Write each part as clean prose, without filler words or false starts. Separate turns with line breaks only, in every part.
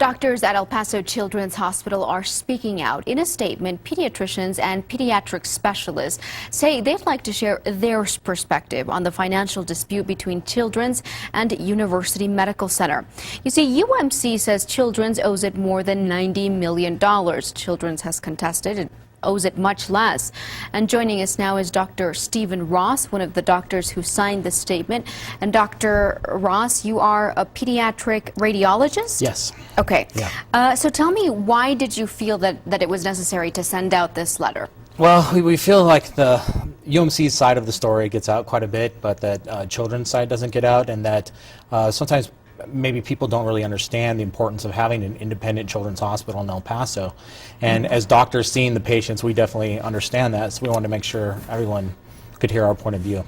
Doctors at El Paso Children's Hospital are speaking out. In a statement, pediatricians and pediatric specialists say they'd like to share their perspective on the financial dispute between Children's and University Medical Center. You see, UMC says Children's owes it more than $90 million. Children's has contested it owes it much less. And joining us now is Dr. Stephen Ross, one of the doctors who signed the statement. And Dr. Ross, you are a pediatric radiologist?
Yes.
Okay.
Yeah.
So tell me, why did you feel that it was necessary to send out this letter?
Well, we feel like the UMC's side of the story gets out quite a bit, but that children's side doesn't get out, and that sometimes maybe people don't really understand the importance of having an independent children's hospital in El Paso. And as doctors seeing the patients, we definitely understand that, so we want to make sure everyone could hear our point of view.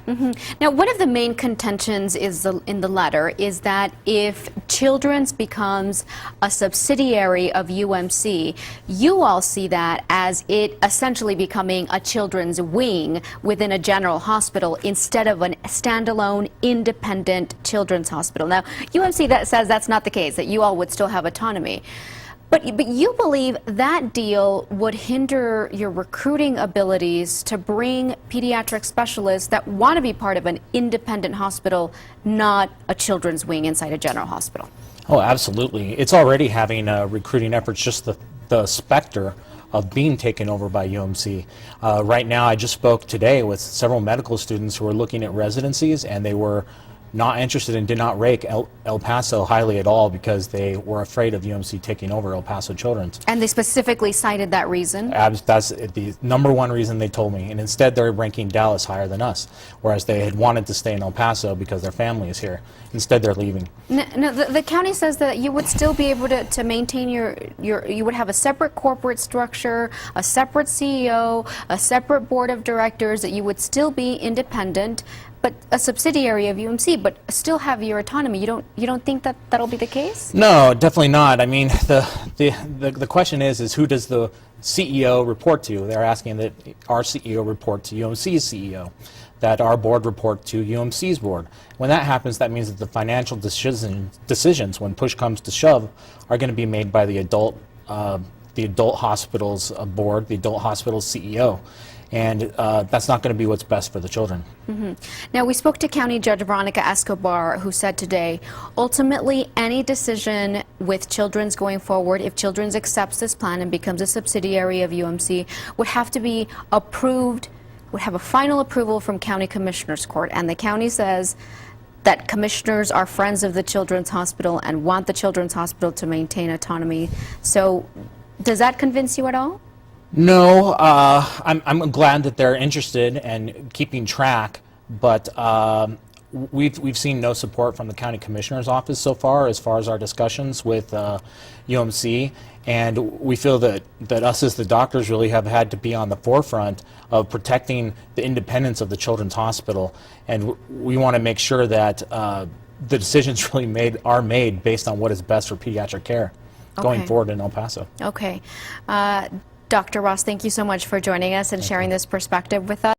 Now, one of the main contentions in the letter is that if Children's becomes a subsidiary of UMC, you all see that as it essentially becoming a children's wing within a general hospital instead of a standalone, independent children's hospital. Now, UMC says that's not the case, that you all would still have autonomy. But you believe that deal would hinder your recruiting abilities to bring pediatric specialists that want to be part of an independent hospital, not a children's wing inside a general hospital.
Oh, absolutely. It's already having recruiting efforts, just the specter of being taken over by UMC. Right now, I just spoke today with several medical students who are looking at residencies, and they were not interested and did not rate El Paso highly at all because they were afraid of UMC taking over El Paso Children's.
And they specifically cited that reason?
That's the number one reason they told me. And instead they're ranking Dallas higher than us, whereas they had wanted to stay in El Paso because their family is here. Instead they're leaving.
No, the county says that you would still be able to maintain you would have a separate corporate structure, a separate CEO, a separate board of directors, that you would still be independent, but a subsidiary of UMC, but still have your autonomy. You don't think that that'll be the case?
No, definitely not. I mean, the question is who does the CEO report to? They're asking that our CEO report to UMC's CEO, that our board report to UMC's board. When that happens, that means that the financial decisions, when push comes to shove, are going to be made by the adult hospital's board, the adult hospital's CEO. And that's not going to be what's best for the children.
Now, we spoke to County Judge Veronica Escobar, who said today, ultimately, any decision with Children's going forward, if Children's accepts this plan and becomes a subsidiary of UMC, would have to be approved, would have a final approval from County Commissioner's Court. And the county says that commissioners are friends of the Children's Hospital and want the Children's Hospital to maintain autonomy. So, does that convince you at all?
No, I'm glad that they're interested in keeping track, but we've seen no support from the county commissioner's office so far as our discussions with UMC, and we feel that us as the doctors really have had to be on the forefront of protecting the independence of the children's hospital, and we want to make sure that the decisions really are made based on what is best for pediatric care going forward in El Paso.
Okay. Dr. Ross, thank you so much for joining us and sharing this perspective with us.